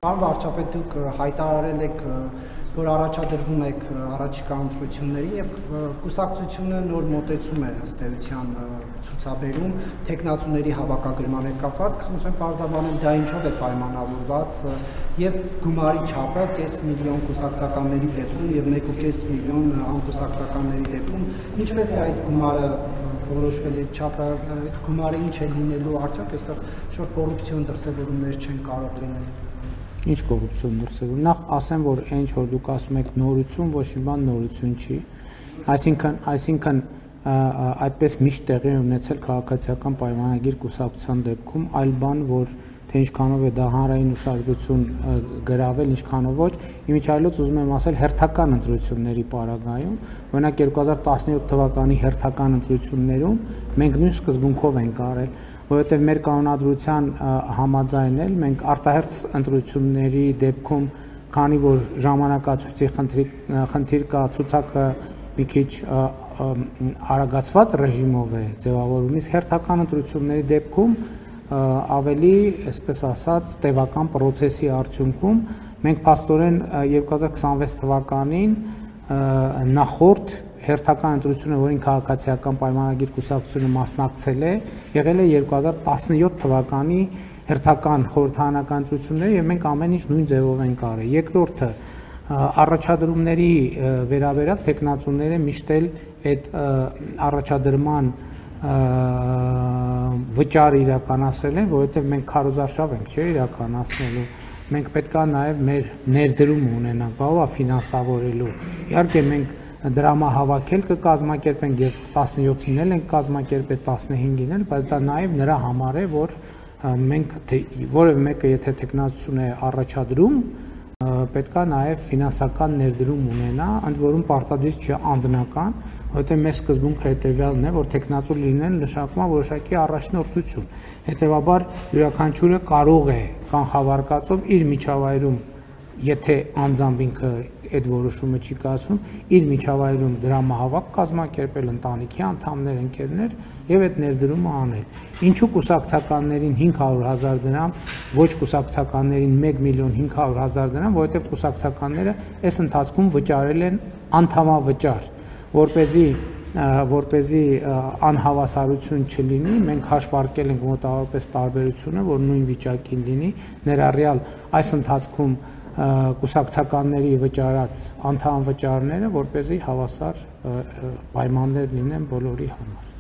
Պարոն վարչապետ, դուք հայտարարել եք, որ առաջադրվում եք առաջիկա ընտրությունների եւ կուսակցությունը նոր մոտեցում է ըստ էության ցուցաբերում թեկնածուների հավաքագրման հետ կապված, խնդրում եմ պարզաբանել դա ինչով է պայմանավորված եւ գումարի չափը 500 միլիոն կուսակցականների դեպքում եւ 1.5 միլիոն անկուսակցականների դեպքում, ինչպես է այդ գումարը որոշվել այդ չափը, այդ գումարը ինչ է լինելու, արդյոք այստեղ շուտ կոռուպցիոն դրսևորումներ չեն կարող լինել։ Ինչ կոռուպցիոն դրսևորում։ Նախ ասեմ, որ այն ինչ որ դուք ասում եք նորություն, ոչ մի բան նորություն չի։ Այսինքն այդպես միշտ տեղի ունեցել քաղաքացիական պայմանագիր կուսակցության դեպքում, այլ բան, որ թե ինչքանով է դա հանրային ուշադրություն գրավել, ինչքանով ոչ, իմիջիայլոց ուզում եմ ասել հերթական ընտրությունների պարագայում, օրինակ 2017 թվականի հերթական ընտրություններում մենք նույն սկզբունքով ենք արել, որովհետև մեր կանոնադրության համաձայն էլ մենք արտահերթ ընտրությունների դեպքում, քանի որ ժամանակացույցի խնդիր կա, ցուցակը մի քիչ արագացված ռեժիմով է ձևավորվում, իսկ հերթական ընտրությունների դեպքում ավելի, այսպես ասած, տևական պրոցեսի արդյունքում մենք փաստորեն 2026 թվականին նախորդ հերթական ընտրությունը, որին քաղաքացիական պայմանագիր կուսակցությունը մասնակցել է, եղել է 2017 թվականի հերթական խորհրդարանական ընտրությունները եւ մենք ամեն ինչ նույն ձևով ենք արել։ Երկրորդը առաջադրումների վերաբերյալ տեխնացուները միշտ էլ այդ առաջադրման վճարը իրականացրել են, որովհետև մենք քարոզարշավ ենք իրականացնելու, մենք պետք է նաև մեր ներդրում ունենանք, բավական ֆինանսավորելու։ Իհարկե մենք դրամահավաքել կկազմակերպենք եւ 17-ին էլ ենք կազմակերպել 15-ին էլ, բայց դա նաև նրա համար է, որ մենք որևէ մեկը եթե տեխնացություն է առաջադրում, պետք է նաև ֆինանսական ներդրում ունենա, ընդ որում պարտադիր չի անձնական, որովհետև մեր սկզբունքը հետևյալն է, որ տեխնացու լինելը նշանակում է որոշակի առաջնորդություն։ Հետևաբար յուրաքանչյուրը կարող է կանխավարկածով իր միջավայրում, եթե անձամբ ինքը այդ որոշումը չի կայացնում, իր միջավայրում դրամահավաք կազմակերպել, ընտանիքի անդամներ, ընկերներ եւ այդ ներդրումը անել։ Ինչու կուսակցականներին 500,000 դրամ, ոչ կուսակցականներին 1.5 միլիոն դրամ, որովհետեւ կուսակցականները այս ընթացքում վճարել են անդամավճար, որպեսզի անհավասարություն չլինի, մենք հաշվարկել ենք մոտավորապես տարբերությունը, որ նույն վիճակին լինի, ներառյալ այս ընթացքում կուսակցականների վճարած անդամավճարները, որպեսզի հավասար պայմաններ լինեն բոլորի համար։